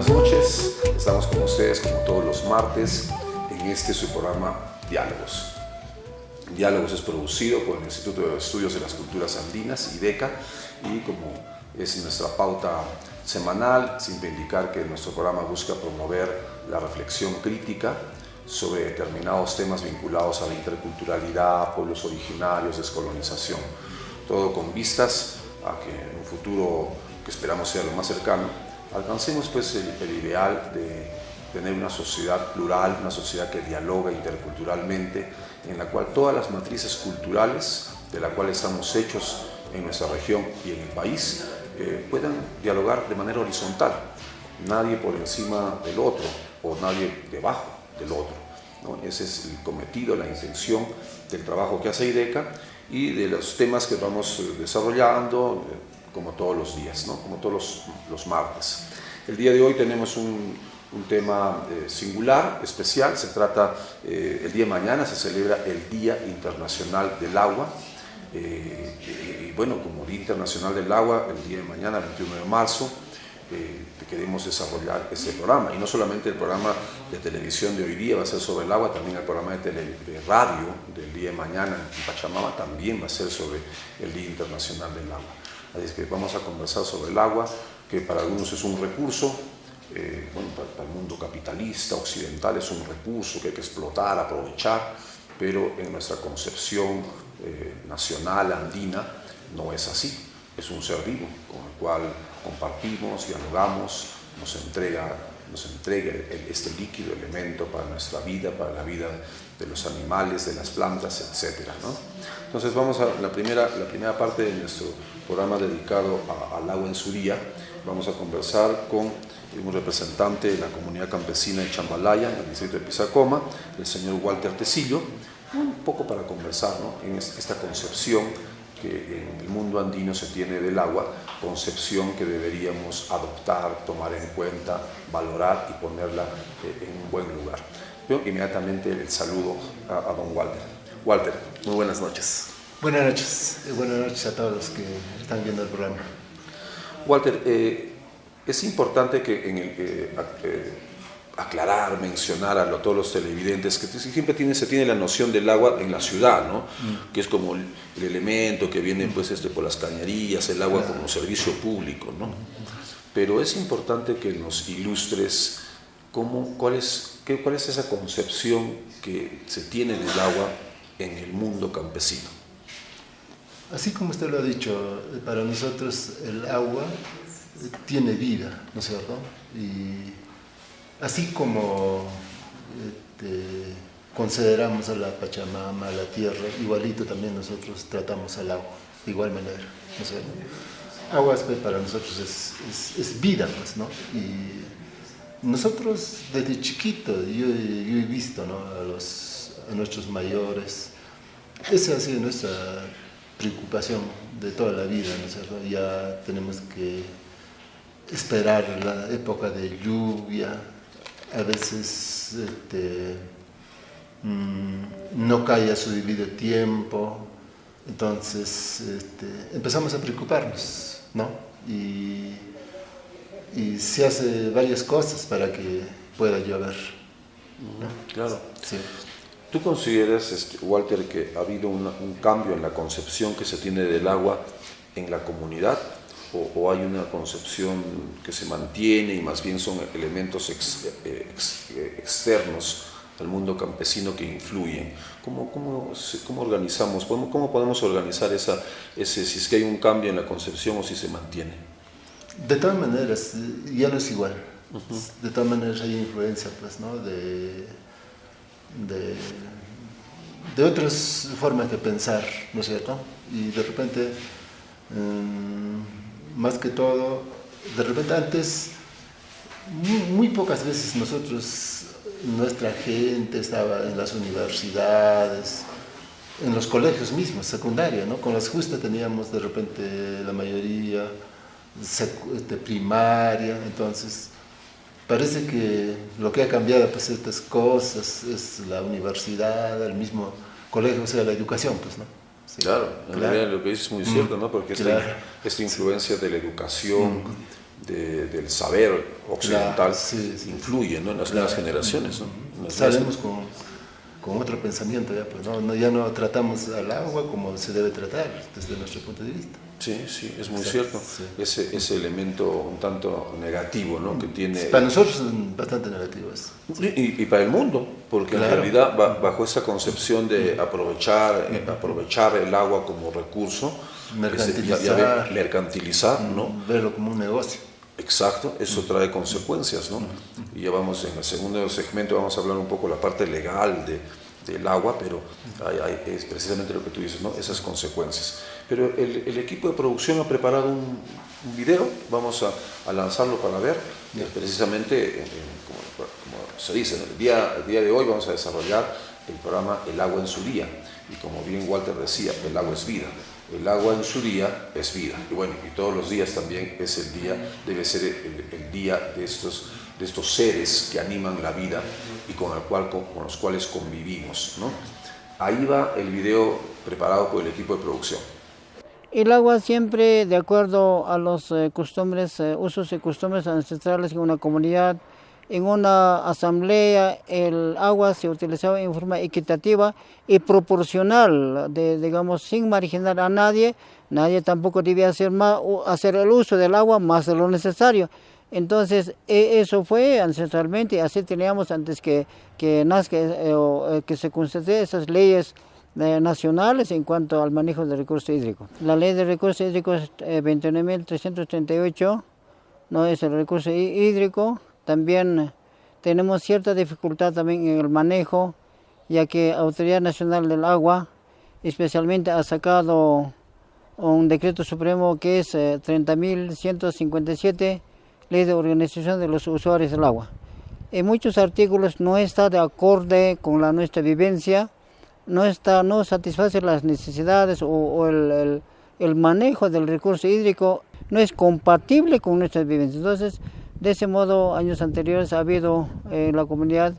buenas noches. Estamos con ustedes como todos los martes en este su programa Diálogos. Diálogos es producido por el Instituto de Estudios de las Culturas Andinas, IDECA, y como es nuestra pauta semanal, siempre indicar que nuestro programa busca promover la reflexión crítica sobre determinados temas vinculados a la interculturalidad, pueblos originarios, descolonización. Todo con vistas a que en un futuro que esperamos sea lo más cercano, alcancemos pues el ideal de tener una sociedad plural, una sociedad que dialoga interculturalmente, en la cual todas las matrices culturales de la cual estamos hechos en nuestra región y en el país puedan dialogar de manera horizontal, nadie por encima del otro o nadie debajo del otro, ¿no? Ese es el cometido, la intención del trabajo que hace IDECA y de los temas que vamos desarrollando como todos los días, ¿no? Como todos los martes. El día de hoy tenemos un tema singular, especial. Se trata, el día de mañana se celebra el Día Internacional del Agua. Y bueno, como Día Internacional del Agua, el día de mañana, 21 de marzo, queremos desarrollar este programa. Y no solamente el programa de televisión de hoy día va a ser sobre el agua, también el programa de radio del día de mañana en Pachamama también va a ser sobre el Día Internacional del Agua. Así es que vamos a conversar sobre el agua, que para algunos es un recurso, bueno, para el mundo capitalista, occidental, es un recurso que hay que explotar, aprovechar, pero en nuestra concepción nacional, andina, no es así. Es un ser vivo con el cual compartimos, dialogamos, nos entrega este líquido elemento para nuestra vida, para la vida de los animales, de las plantas, etc., ¿no? Entonces vamos a la primera parte de nuestro programa dedicado al agua en su día. Vamos a conversar con un representante de la comunidad campesina de Chambalaya, en el distrito de Pisacoma, el señor Walter Tecillo, un poco para conversar, ¿no?, en esta concepción que en el mundo andino se tiene del agua, concepción que deberíamos adoptar, tomar en cuenta, valorar y ponerla en un buen lugar. Yo inmediatamente el saludo a don Walter. Walter, muy buenas noches. Buenas noches a todos los que están viendo el programa. Walter, es importante que aclarar, mencionar a todos los televidentes que siempre se tiene la noción del agua en la ciudad, ¿no? Que es como el elemento que viene pues, por las cañerías, el agua como servicio público, ¿no? Pero es importante que nos ilustres cuál es esa concepción que se tiene del agua en el mundo campesino. Así como usted lo ha dicho, para nosotros el agua tiene vida, ¿no es cierto? Y así como consideramos a la Pachamama, a la tierra, igualito también nosotros tratamos al agua, de igual manera, ¿no es cierto? Agua para nosotros es vida, pues, ¿no? Y nosotros desde chiquito, yo he visto, ¿no?, a nuestros mayores, esa ha sido nuestra preocupación de toda la vida, ¿no es cierto? Ya tenemos que esperar la época de lluvia, a veces no cae a su debido tiempo, entonces empezamos a preocuparnos, ¿no? Y se hace varias cosas para que pueda llover, ¿no? Claro. Sí. ¿Tú consideras, Walter, que ha habido un cambio en la concepción que se tiene del agua en la comunidad? ¿O hay una concepción que se mantiene y más bien son elementos externos al mundo campesino que influyen? ¿Cómo organizamos? ¿Cómo podemos organizar si es que hay un cambio en la concepción o si se mantiene? De todas maneras, ya no es igual. De todas maneras hay influencia, pues, ¿no?, de otras formas de pensar, ¿no es cierto? Y de repente, más que todo, de repente antes, muy pocas veces nuestra gente estaba en las universidades, en los colegios mismos, secundaria, ¿no? Con las justas teníamos de repente la mayoría primaria, entonces parece que lo que ha cambiado pues estas cosas es la universidad, el mismo colegio, o sea, la educación, pues, ¿no? Sí, claro, en realidad lo que dices es muy cierto, ¿no? Porque esta influencia de la educación, del saber occidental, claro, sí, sí, influye, ¿no?, en las nuevas generaciones, ¿no? Salimos con otro pensamiento, ya, pues, ya no tratamos al agua como se debe tratar desde nuestro punto de vista. Sí, sí, es muy Exacto, cierto. sí. Ese elemento un tanto negativo, ¿no?, que tiene... Para nosotros es bastante negativo eso. Y para el mundo, porque claro, en realidad bajo esa concepción de aprovechar el agua como recurso, mercantilizar, ¿no? Verlo como un negocio. Exacto, eso trae consecuencias, ¿no? Y ya vamos en el segundo segmento, vamos a hablar un poco de la parte legal del agua, pero es precisamente lo que tú dices, ¿no?, esas consecuencias. Pero el equipo de producción ha preparado un video, vamos a lanzarlo para ver, precisamente, como se dice, ¿no?, el día de hoy vamos a desarrollar el programa El agua en su día, y como bien Walter decía, el agua es vida. El agua en su día es vida, y bueno, y todos los días también es el día, debe ser el día de estos seres que animan la vida y con los cuales convivimos, ¿no? Ahí va el video preparado por el equipo de producción. El agua siempre, de acuerdo a los costumbres, usos y costumbres ancestrales en una comunidad, en una asamblea, el agua se utilizaba en forma equitativa y proporcional, digamos, sin marginar a nadie. Nadie tampoco debía hacer el uso del agua más de lo necesario. Entonces, eso fue ancestralmente, así teníamos antes que nazca, que se consideren esas leyes nacionales en cuanto al manejo del recurso hídrico. La ley de recursos hídricos 29.338, no es el recurso hídrico. También tenemos cierta dificultad también en el manejo, ya que Autoridad Nacional del Agua especialmente ha sacado un decreto supremo que es 30.157, Ley de Organización de los Usuarios del Agua. En muchos artículos no está de acorde con nuestra vivencia, no satisface las necesidades o el manejo del recurso hídrico no es compatible con nuestras vivencias. Entonces, de ese modo, años anteriores ha habido en la comunidad,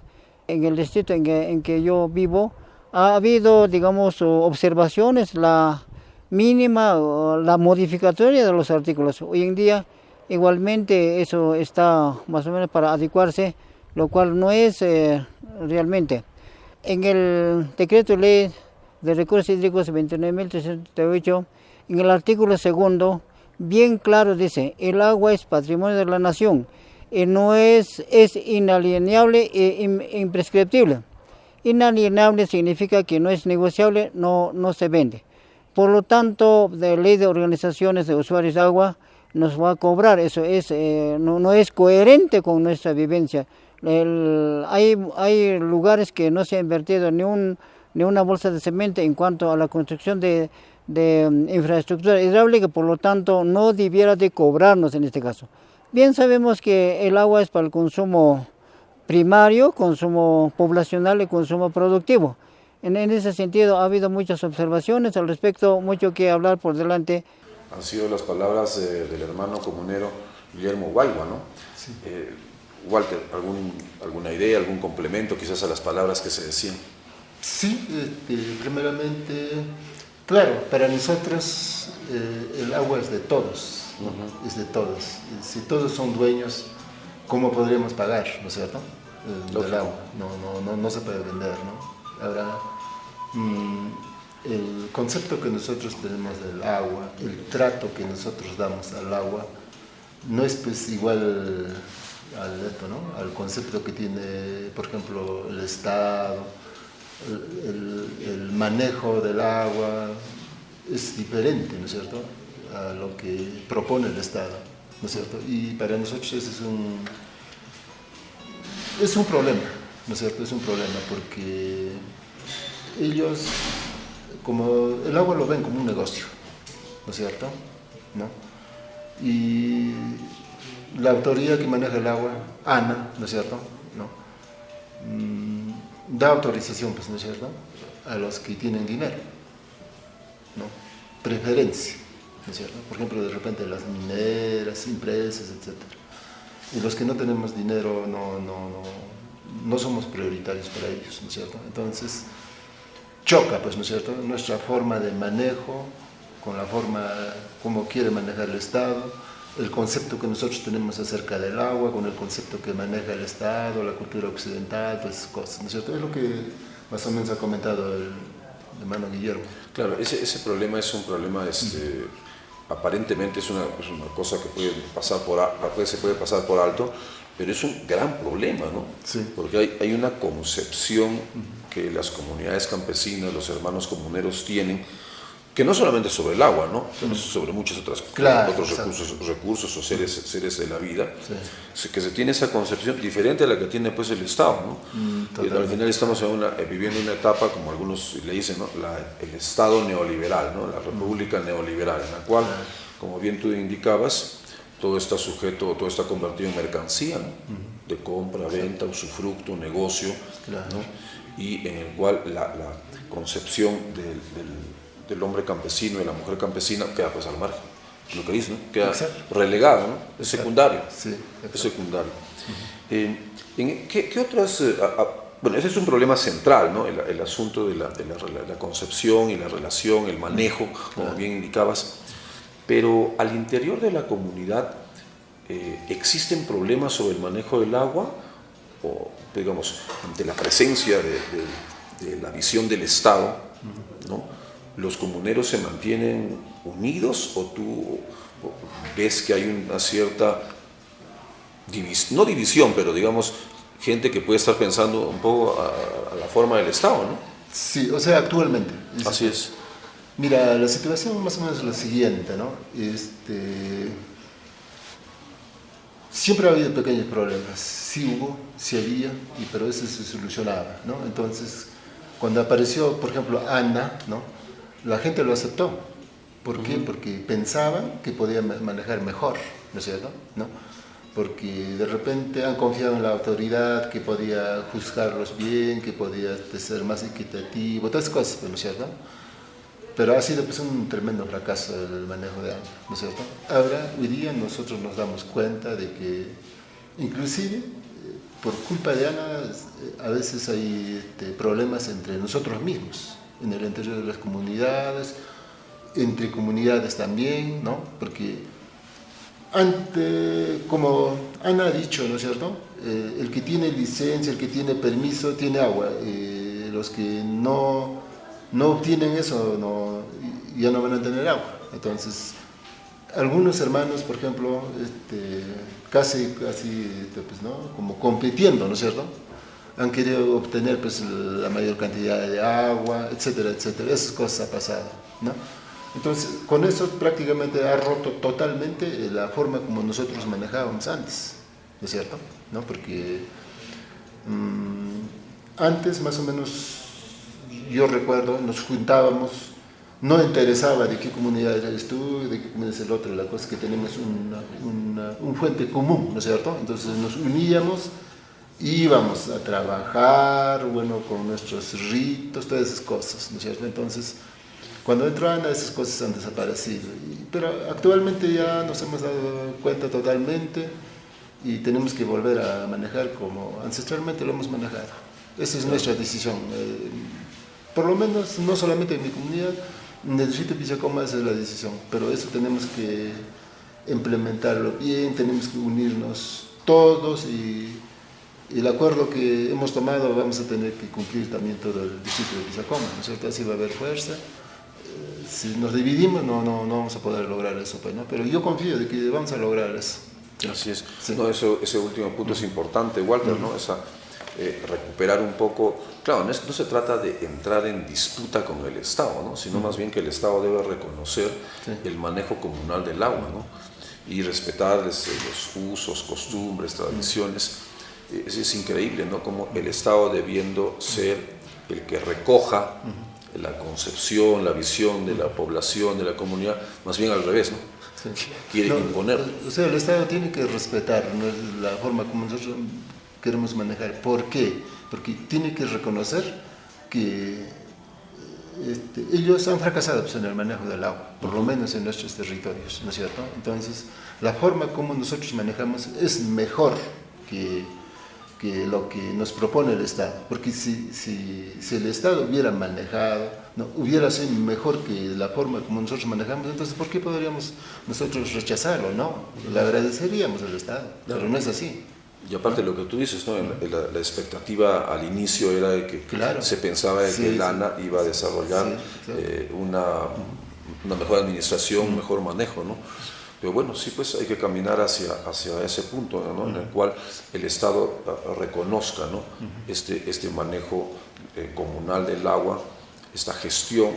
en el distrito en que yo vivo, ha habido, digamos, observaciones, la mínima, la modificatoria de los artículos. Hoy en día, igualmente, eso está más o menos para adecuarse, lo cual no es realmente. En el decreto ley de recursos hídricos 29.338, en el artículo segundo, bien claro dice, el agua es patrimonio de la nación y no es inalienable e imprescriptible. Inalienable significa que no es negociable, no se vende. Por lo tanto, la ley de organizaciones de usuarios de agua nos va a cobrar, eso no es coherente con nuestra vivencia. Hay lugares que no se ha invertido ni una bolsa de cemento en cuanto a la construcción de infraestructura hidráulica, por lo tanto no debiera de cobrarnos en este caso. Bien sabemos que el agua es para el consumo primario, consumo poblacional y consumo productivo. En ese sentido ha habido muchas observaciones al respecto, mucho que hablar por delante. Han sido las palabras del hermano comunero Guillermo Guayua, ¿no? Sí. Walter, ¿alguna idea, algún complemento quizás a las palabras que se decían? Sí, primeramente, claro, para nosotros el agua es de todos, ¿no? Uh-huh. Es de todos. Si todos son dueños, ¿cómo podríamos pagar, no es cierto? Del agua. No se puede vender, ¿no? Ahora, el concepto que nosotros tenemos del agua, el trato que nosotros damos al agua, no es pues igual al concepto que tiene, por ejemplo, el Estado. El manejo del agua es diferente, ¿no es cierto?, a lo que propone el Estado, ¿no es cierto? Y para nosotros ese es un problema, ¿no es cierto? Es un problema porque ellos, como el agua lo ven como un negocio, ¿no es cierto?, ¿no? Y la autoridad que maneja el agua, ANA, ¿no es cierto?, ¿no?, da autorización, pues, ¿no es cierto?, a los que tienen dinero, ¿no?, preferencia, ¿no es cierto?, por ejemplo, de repente las mineras, empresas, etc. Y los que no tenemos dinero no somos prioritarios para ellos, ¿no es cierto? Entonces, choca, pues, ¿no es cierto?, nuestra forma de manejo con la forma como quiere manejar el Estado, el concepto que nosotros tenemos acerca del agua, con el concepto que maneja el Estado, la cultura occidental, todas esas cosas, ¿no es cierto? Es lo que más o menos ha comentado el hermano Guillermo. Claro, ese problema es un problema, aparentemente es una cosa que se puede pasar por alto, pero es un gran problema, ¿no? Sí. Porque hay una concepción que las comunidades campesinas, los hermanos comuneros tienen, que no solamente sobre el agua, ¿no? Pero sobre muchos otros recursos o seres de la vida, que se tiene esa concepción diferente a la que tiene pues el Estado, ¿no? Al final estamos viviendo una etapa, como algunos le dicen, ¿no? El Estado neoliberal, ¿no? La República neoliberal, en la cual, como bien tú indicabas, todo está sujeto, todo está convertido en mercancía, ¿no? De compra, venta, usufructo, negocio, ¿no? Y en el cual la concepción del hombre campesino y la mujer campesina queda pues al margen, lo que dice, ¿no? Queda relegado, ¿no? Es secundario. Sí, es secundario. ¿Qué otras? Bueno, ese es un problema central, ¿no? El asunto de la concepción y la relación, el manejo, como bien indicabas. Pero al interior de la comunidad, ¿existen problemas sobre el manejo del agua? O, digamos, ante la presencia de la visión del Estado, ¿no? ¿Los comuneros se mantienen unidos o tú ves que hay una cierta no división, pero digamos, gente que puede estar pensando un poco a la forma del Estado, ¿no? Sí, o sea, actualmente. Así es. Mira, la situación más o menos es la siguiente, ¿no? Siempre ha habido pequeños problemas, sí hubo, sí había, pero eso se solucionaba, ¿no? Entonces, cuando apareció, por ejemplo, Ana, ¿no? La gente lo aceptó. ¿Por qué? Porque pensaban que podía manejar mejor, ¿no es cierto? ¿No? Porque de repente han confiado en la autoridad, que podía juzgarlos bien, que podía ser más equitativo, todas esas cosas, ¿no es cierto? Pero ha sido pues un tremendo fracaso el manejo de Ana, ¿no es cierto? Ahora, hoy día nosotros nos damos cuenta de que inclusive por culpa de Ana a veces hay problemas entre nosotros mismos, en el interior de las comunidades, entre comunidades también, ¿no? Porque como Ana ha dicho, ¿no es cierto? El que tiene licencia, el que tiene permiso, tiene agua. Los que no obtienen eso ya no van a tener agua. Entonces, algunos hermanos, por ejemplo, casi pues, ¿no? Como compitiendo, ¿no es cierto? Han querido obtener pues, la mayor cantidad de agua, etcétera, etcétera. Esas cosas han pasado, ¿no? Entonces, con eso prácticamente ha roto totalmente la forma como nosotros manejábamos antes, ¿no es cierto? ¿No? Porque antes, más o menos, yo recuerdo, nos juntábamos, no interesaba de qué comunidad eres tú, de qué comunidad es el otro, la cosa es que tenemos un fuente común, ¿no es cierto? Entonces nos uníamos, íbamos a trabajar, bueno, con nuestros ritos, todas esas cosas, ¿no es cierto? Entonces, cuando entró Ana, esas cosas han desaparecido. Pero actualmente ya nos hemos dado cuenta totalmente y tenemos que volver a manejar como ancestralmente lo hemos manejado. Esa es nuestra decisión. Por lo menos, no solamente en mi comunidad, en el distrito de Pisacoma esa es la decisión, pero eso tenemos que implementarlo bien, tenemos que unirnos todos y el acuerdo que hemos tomado vamos a tener que cumplir también todo el distrito de Pisacoma, ¿no es cierto? Así va a haber fuerza. Si nos dividimos no vamos a poder lograr eso, pues, ¿no? Pero yo confío de que vamos a lograr eso. Así es. Sí. No, ese último punto es importante, Walter, ¿no? Recuperar un poco, claro, no se trata de entrar en disputa con el Estado, ¿no? Sino más bien que el Estado debe reconocer el manejo comunal del agua, ¿no? Y respetar los usos, costumbres, tradiciones. Es increíble, ¿no? Como el Estado debiendo ser el que recoja la concepción, la visión de la población, de la comunidad, más bien al revés, ¿no? Sí. Quiere imponer. O sea, el Estado tiene que respetar, ¿no? La forma como nosotros queremos manejar. ¿Por qué? Porque tiene que reconocer que ellos han fracasado pues, en el manejo del agua, por lo menos en nuestros territorios, ¿no es cierto? Entonces, la forma como nosotros manejamos es mejor que que lo que nos propone el Estado. Porque si el Estado hubiera manejado, no, hubiera sido mejor que la forma como nosotros manejamos, entonces ¿por qué podríamos nosotros rechazarlo? No, le agradeceríamos al Estado, pero no es así. Y aparte lo que tú dices, ¿no? La expectativa al inicio era de que se pensaba de que el ANA iba a desarrollar una mejor administración, un mejor manejo, ¿no? Pero bueno, sí, pues hay que caminar hacia ese punto, ¿no? En el cual el Estado reconozca, ¿no? este manejo comunal del agua, esta gestión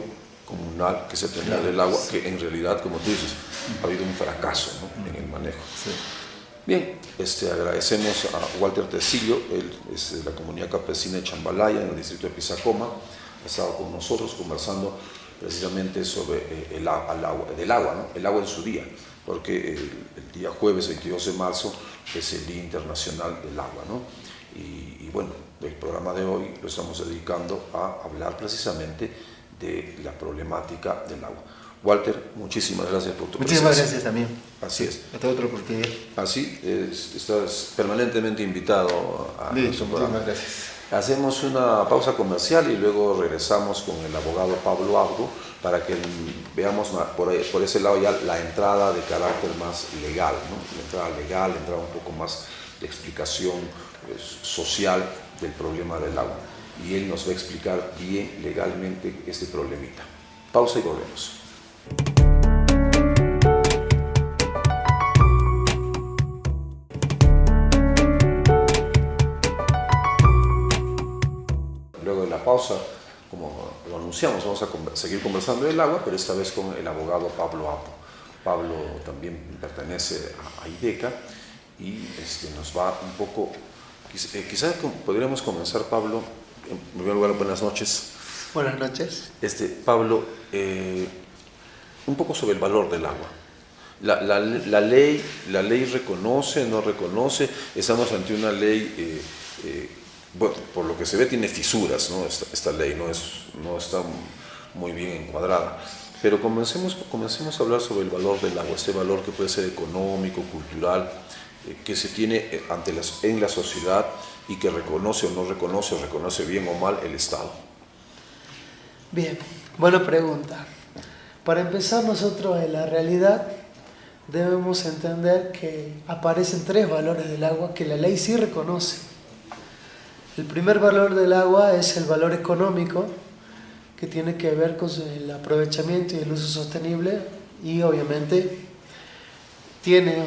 comunal que se tenía del agua, que en realidad, como tú dices, ha habido un fracaso, ¿no? En el manejo. Sí. Bien, agradecemos a Walter Tecillo, él es de la comunidad campesina de Chambalaya, en el distrito de Pisacoma, ha estado con nosotros conversando precisamente sobre el agua, ¿no? El agua en su día, porque el día jueves 22 de marzo es el Día Internacional del Agua, ¿no? Y bueno, el programa de hoy lo estamos dedicando a hablar precisamente de la problemática del agua. Walter, muchísimas gracias por tu presencia. Muchísimas gracias también. Así es. Hasta otra oportunidad. Así, estás permanentemente invitado a nuestro programa. Muchísimas gracias. Hacemos una pausa comercial y luego regresamos con el abogado Pablo Abdo para que veamos por ese lado ya la entrada de carácter más legal, ¿no? La entrada legal, la entrada un poco más de explicación social del problema del agua. Y él nos va a explicar bien legalmente este problemita. Pausa y volvemos. Luego de la pausa, como lo anunciamos, vamos a seguir conversando del agua, pero esta vez con el abogado Pablo Apo. Pablo también pertenece a IDECA y nos va un poco, quizás podríamos comenzar, Pablo, en primer lugar, buenas noches. Buenas noches. Pablo, un poco sobre el valor del agua. La ley reconoce, no reconoce, estamos ante una ley, bueno, por lo que se ve tiene fisuras, ¿no? Esta ley no está muy bien encuadrada, pero comencemos a hablar sobre el valor del agua, este valor que puede ser económico, cultural, que se tiene en la sociedad y que reconoce o no reconoce, o reconoce bien o mal el Estado. Bien, buena pregunta. Para empezar, nosotros en la realidad debemos entender que aparecen 3 valores del agua que la ley sí reconoce. El primer valor del agua es el valor económico, que tiene que ver con el aprovechamiento y el uso sostenible, y obviamente tiene,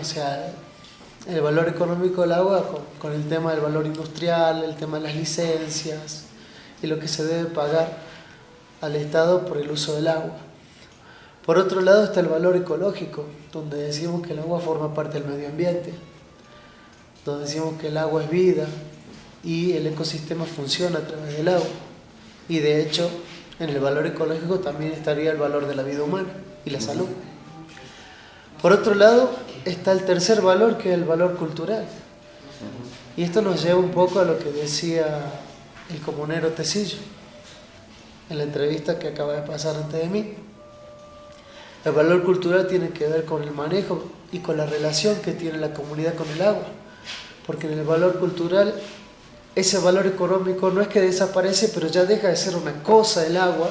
el valor económico del agua con el tema del valor industrial, el tema de las licencias y lo que se debe pagar al Estado por el uso del agua. Por otro lado está el valor ecológico, donde decimos que el agua forma parte del medio ambiente, donde decimos que el agua es vida y el ecosistema funciona a través del agua. Y de hecho, en el valor ecológico también estaría el valor de la vida humana y la salud. Por otro lado está el tercer valor, que es el valor cultural. Y esto nos lleva un poco a lo que decía el comunero Tecillo en la entrevista que acaba de pasar antes de mí. El valor cultural tiene que ver con el manejo y con la relación que tiene la comunidad con el agua, porque en el valor cultural ese valor económico no es que desaparece, pero ya deja de ser una cosa el agua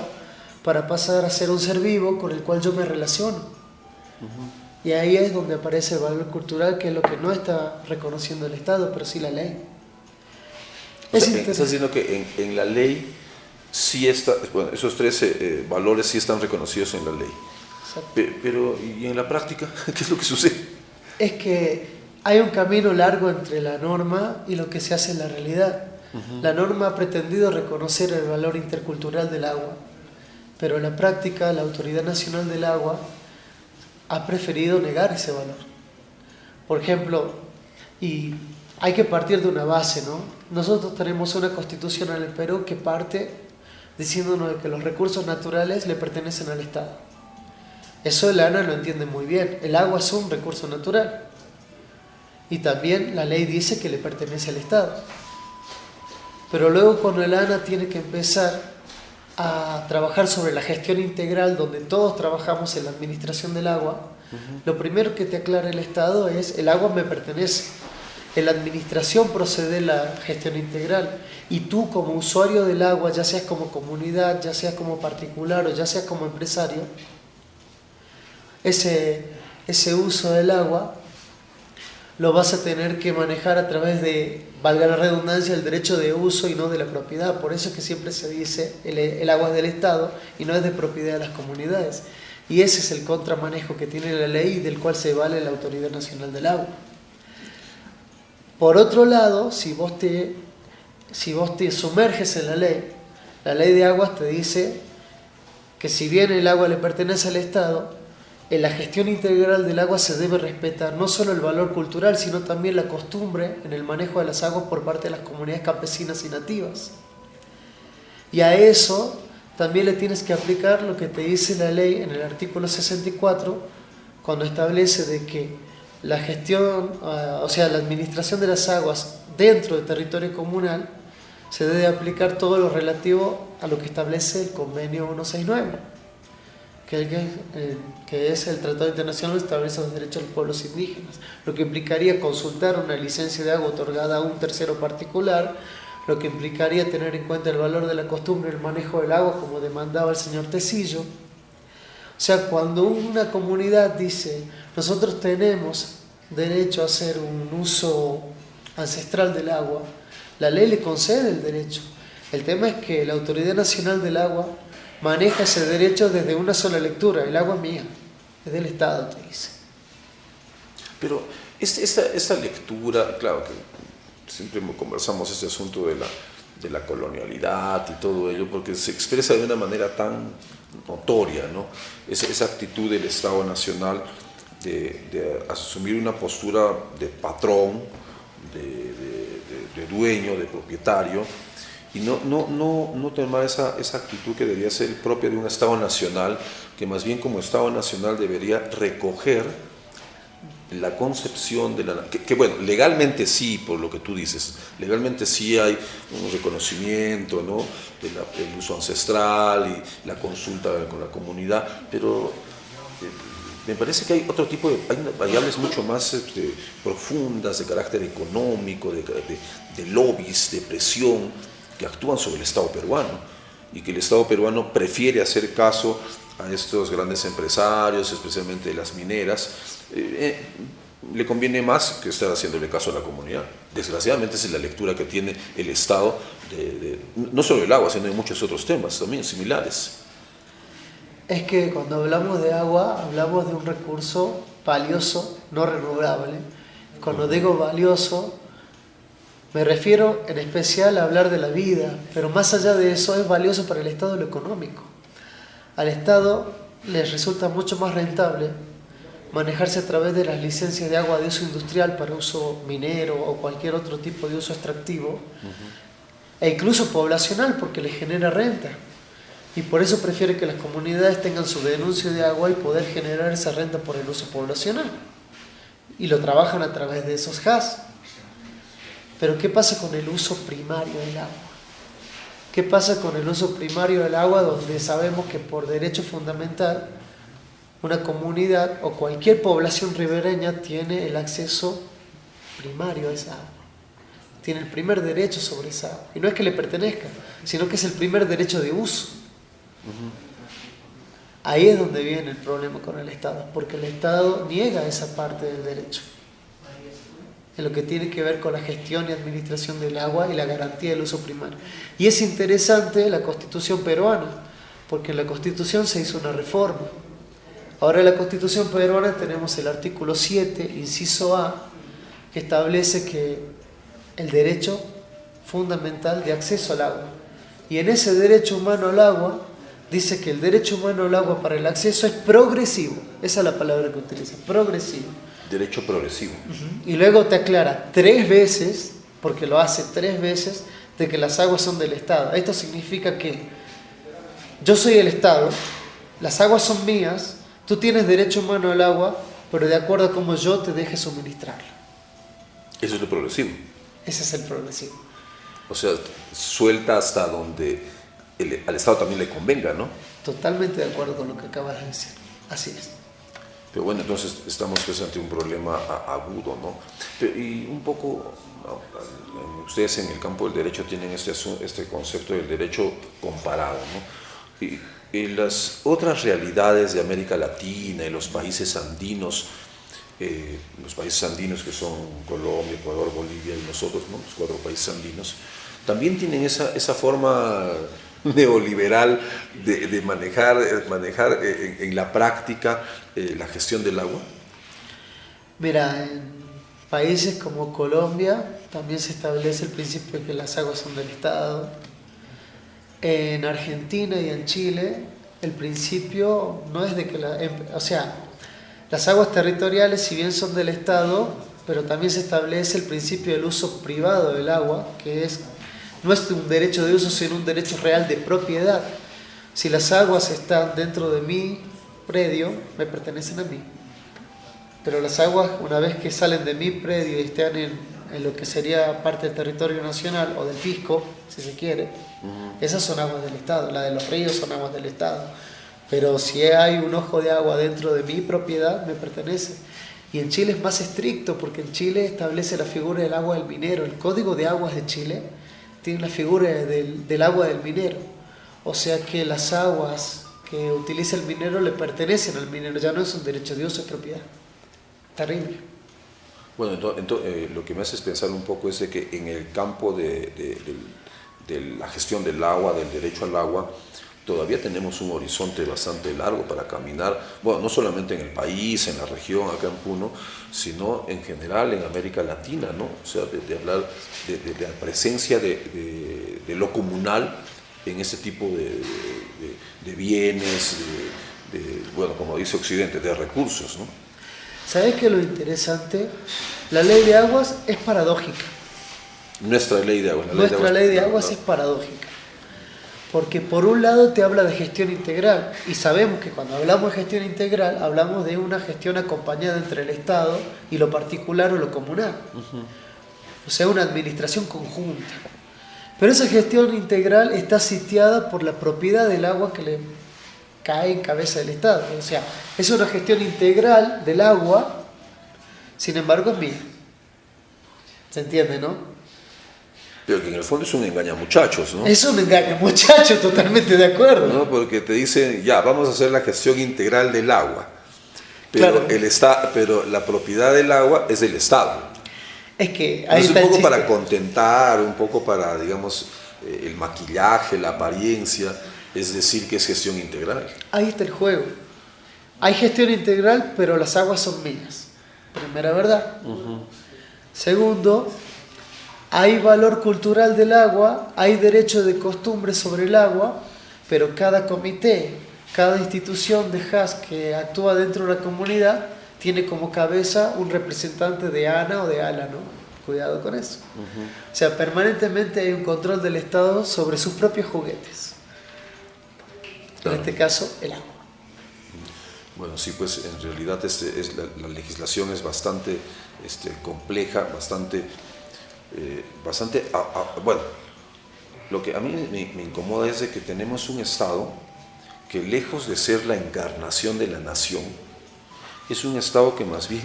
para pasar a ser un ser vivo con el cual yo me relaciono. Y ahí es donde aparece el valor cultural, que es lo que no está reconociendo el Estado, pero sí la ley. Estás diciendo que en la ley sí está, bueno, esos 13 valores sí están reconocidos en la ley. Pero ¿y en la práctica qué es lo que sucede? Es que hay un camino largo entre la norma y lo que se hace en la realidad. La norma ha pretendido reconocer el valor intercultural del agua, pero en la práctica la Autoridad Nacional del Agua ha preferido negar ese valor. Por ejemplo, y hay que partir de una base, ¿no? Nosotros tenemos una constitución en el Perú que parte diciéndonos que los recursos naturales le pertenecen al Estado. Eso el ANA lo entiende muy bien. El agua es un recurso natural. Y también la ley dice que le pertenece al Estado. Pero luego cuando el ANA tiene que empezar a trabajar sobre la gestión integral, donde todos trabajamos en la administración del agua, lo primero que te aclara el Estado es: el agua me pertenece. en la administración procede la gestión integral. Y tú como usuario del agua, ya seas como comunidad, ya seas como particular o ya seas como empresario, ese uso del agua lo vas a tener que manejar a través de, valga la redundancia, el derecho de uso y no de la propiedad. Por eso es que siempre se dice el agua es del Estado y no es de propiedad de las comunidades. Y ese es el contramanejo que tiene la ley y del cual se vale la Autoridad Nacional del Agua. Por otro lado, si vos te sumerges en la ley de aguas te dice que si bien el agua le pertenece al Estado, en la gestión integral del agua se debe respetar no solo el valor cultural, sino también la costumbre en el manejo de las aguas por parte de las comunidades campesinas y nativas. Y a eso también le tienes que aplicar lo que te dice la ley en el artículo 64, cuando establece de que la gestión, o sea, la administración de las aguas dentro del territorio comunal se debe aplicar todo lo relativo a lo que establece el convenio 169. Que es el Tratado Internacional que establece los derechos de los pueblos indígenas, lo que implicaría consultar una licencia de agua otorgada a un tercero particular, lo que implicaría tener en cuenta el valor de la costumbre, el manejo del agua, como demandaba el señor Tecillo. O sea, cuando una comunidad dice, nosotros tenemos derecho a hacer un uso ancestral del agua, la ley le concede el derecho. El tema es que la Autoridad Nacional del Agua maneja ese derecho desde una sola lectura. El agua es mía, es del Estado, te dice. Pero esta lectura, claro que siempre conversamos este asunto de la colonialidad y todo ello, porque se expresa de una manera tan notoria, ¿no? Esa actitud del Estado Nacional de asumir una postura de patrón, de dueño, de propietario, y no tomar esa actitud que debería ser propia de un Estado Nacional, que más bien como Estado Nacional debería recoger la concepción de que bueno, legalmente sí, por lo que tú dices, legalmente sí hay un reconocimiento, ¿no?, del uso ancestral y la consulta con la comunidad, pero me parece que hay otro tipo hay variables mucho más profundas, de carácter económico, de lobbies, de presión, que actúan sobre el Estado peruano, y que el Estado peruano prefiere hacer caso a estos grandes empresarios, especialmente las mineras. Le conviene más que estar haciéndole caso a la comunidad. Desgraciadamente esa es la lectura que tiene el Estado, no solo del agua, sino de muchos otros temas también similares. Es que cuando hablamos de agua, hablamos de un recurso valioso, no renovable. Cuando digo valioso, me refiero en especial a hablar de la vida, pero más allá de eso es valioso para el Estado lo económico. Al Estado les resulta mucho más rentable manejarse a través de las licencias de agua de uso industrial para uso minero o cualquier otro tipo de uso extractivo, e incluso poblacional, porque les genera renta. Y por eso prefiere que las comunidades tengan su denuncio de agua y poder generar esa renta por el uso poblacional. Y lo trabajan a través de esos HAS. Pero ¿qué pasa con el uso primario del agua? ¿Qué pasa con el uso primario del agua, donde sabemos que por derecho fundamental una comunidad o cualquier población ribereña tiene el acceso primario a esa agua? Tiene el primer derecho sobre esa agua. Y no es que le pertenezca, sino que es el primer derecho de uso. Ahí es donde viene el problema con el Estado, porque el Estado niega esa parte del derecho, en lo que tiene que ver con la gestión y administración del agua y la garantía del uso primario. Y es interesante la Constitución peruana, porque en la Constitución se hizo una reforma. Ahora en la Constitución peruana tenemos el artículo 7, inciso A, que establece que el derecho fundamental de acceso al agua. Y en ese derecho humano al agua, dice que el derecho humano al agua para el acceso es progresivo. Esa es la palabra que utiliza, progresivo. Derecho progresivo. Y luego te aclara 3 veces, porque lo hace 3 veces, de que las aguas son del Estado. Esto significa que yo soy el Estado, las aguas son mías, tú tienes derecho humano al agua, pero de acuerdo a cómo yo te deje suministrarla. Eso es lo progresivo. Ese es el progresivo. O sea, suelta hasta donde al Estado también le convenga, ¿no? Totalmente de acuerdo con lo que acabas de decir. Así es. Pero bueno, entonces estamos pues ante un problema agudo, ¿no? Y un poco, ¿no? Ustedes en el campo del derecho tienen este concepto del derecho comparado, ¿no? Y las otras realidades de América Latina y los países andinos que son Colombia, Ecuador, Bolivia y nosotros, ¿no? Los 4 países andinos, también tienen esa forma neoliberal de manejar en la práctica la gestión del agua. Mira, en países como Colombia también se establece el principio de que las aguas son del Estado. En Argentina y en Chile el principio no es de que las aguas territoriales, si bien son del Estado, pero también se establece el principio del uso privado del agua, que no es un derecho de uso, sino un derecho real de propiedad. Si las aguas están dentro de mi predio, me pertenecen a mí. Pero las aguas, una vez que salen de mi predio y están en lo que sería parte del territorio nacional o del fisco, si se quiere, esas son aguas del Estado. Las de los ríos son aguas del Estado. Pero si hay un ojo de agua dentro de mi propiedad, me pertenece. Y en Chile es más estricto, porque en Chile establece la figura del agua del minero. El Código de Aguas de Chile tiene la figura del agua del minero. O sea que las aguas que utiliza el minero le pertenecen al minero, ya no es un derecho de uso, es propiedad. Terrible. Bueno, entonces, lo que me hace pensar un poco es de que en el campo de la gestión del agua, del derecho al agua, todavía tenemos un horizonte bastante largo para caminar, bueno, no solamente en el país, en la región, acá en Puno, sino en general en América Latina, ¿no? O sea, de hablar de la presencia de lo comunal en este tipo de bienes, bueno, como dice Occidente, de recursos, ¿no? ¿Sabes qué es lo interesante? La ley de aguas es paradójica. Nuestra ley de aguas. Nuestra ley de aguas es paradójica. Porque por un lado te habla de gestión integral, y sabemos que cuando hablamos de gestión integral hablamos de una gestión acompañada entre el Estado y lo particular o lo comunal. O sea, una administración conjunta. Pero esa gestión integral está sitiada por la propiedad del agua que le cae en cabeza del Estado. O sea, es una gestión integral del agua, sin embargo es mía. ¿Se entiende, no? Pero que en el fondo es un engañamuchachos, ¿no? Es un engañamuchachos, totalmente de acuerdo. ¿No? Porque te dicen, ya, vamos a hacer la gestión integral del agua, pero, claro, pero la propiedad del agua es del Estado. Es que ahí es está un poco el para chiste. contentar, un poco para, digamos, el maquillaje, la apariencia, es decir, que es gestión integral. Ahí está el juego. Hay gestión integral, pero las aguas son mías. Primera verdad. Segundo, hay valor cultural del agua, hay derecho de costumbre sobre el agua, pero cada comité, cada institución de HAS que actúa dentro de la comunidad tiene como cabeza un representante de ANA o de ALA, ¿no? Cuidado con eso. O sea, permanentemente hay un control del Estado sobre sus propios juguetes. En este caso, el agua. Bueno, sí, pues en realidad la legislación es bastante compleja, bastante bueno, lo que a mí me incomoda es de que tenemos un Estado que, lejos de ser la encarnación de la nación, es un Estado que más bien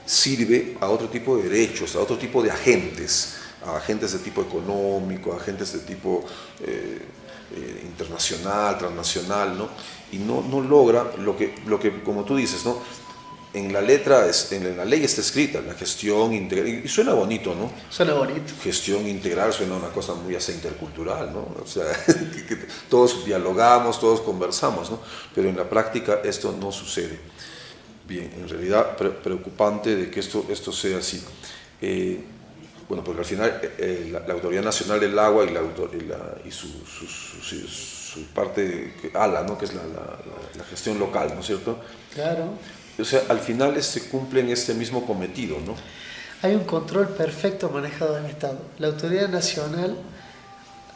sirve a otro tipo de derechos, a otro tipo de agentes, a agentes de tipo económico, a agentes de tipo internacional, transnacional, ¿no? Y no logra lo que, como tú dices, ¿no? En la letra, en la ley está escrita la gestión integral, y suena bonito, ¿no? Suena bonito. Gestión integral suena una cosa muy hasta intercultural, ¿no? O sea, que todos dialogamos, todos conversamos, ¿no? Pero en la práctica esto no sucede. Bien, en realidad preocupante de que esto sea así. Bueno, porque al final la Autoridad Nacional del Agua y su parte ALA, ¿no? Que es la gestión local, ¿no es cierto? Claro. O sea, al final cumplen este mismo cometido, ¿no? Hay un control perfecto manejado del Estado. La autoridad nacional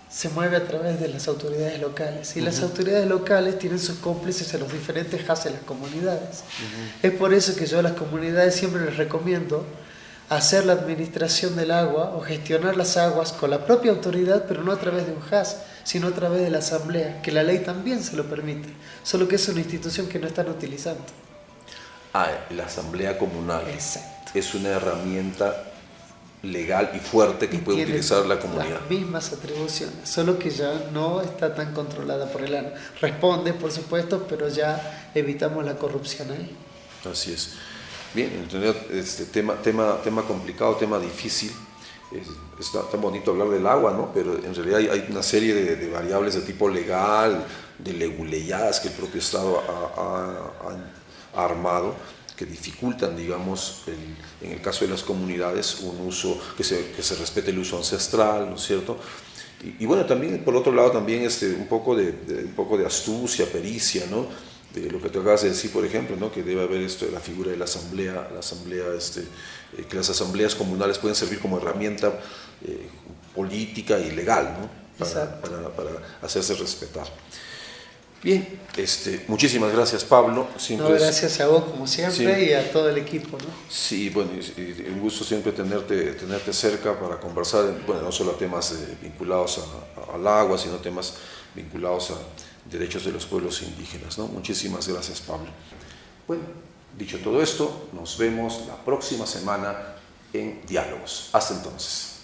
se mueve a través de las autoridades locales y las autoridades locales tienen sus cómplices en los diferentes HAS de las comunidades. Es por eso que yo a las comunidades siempre les recomiendo hacer la administración del agua o gestionar las aguas con la propia autoridad, pero no a través de un HAS, sino a través de la asamblea, que la ley también se lo permite, solo que es una institución que no están utilizando. La asamblea comunal. Exacto. Es una herramienta legal y fuerte que puede Tiene utilizar la comunidad. las mismas atribuciones, solo que ya no está tan controlada por el ANA. Responde, por supuesto, pero ya evitamos la corrupción ahí. Así es. Bien, entonces, tema complicado, tema difícil. Está tan bonito hablar del agua, ¿no? Pero en realidad hay una serie de variables de tipo legal, de leguleyadas que el propio Estado ha armado, que dificultan, digamos, en el caso de las comunidades, un uso, que se respete el uso ancestral, ¿no es cierto? Y bueno, también, por otro lado, también un poco de astucia, pericia, ¿no? De lo que te acabas de decir, por ejemplo, ¿no? Que debe haber la figura de la asamblea, que las asambleas comunales pueden servir como herramienta política y legal, ¿no? Para hacerse respetar. Bien, muchísimas gracias, Pablo. Gracias a vos como siempre, sí, y a todo el equipo, ¿no? Sí, bueno, y un gusto siempre tenerte cerca para conversar, bueno, no solo temas vinculados al agua, sino temas vinculados a derechos de los pueblos indígenas, ¿no? Muchísimas gracias, Pablo. Bueno, dicho todo esto, nos vemos la próxima semana en Diálogos. Hasta entonces.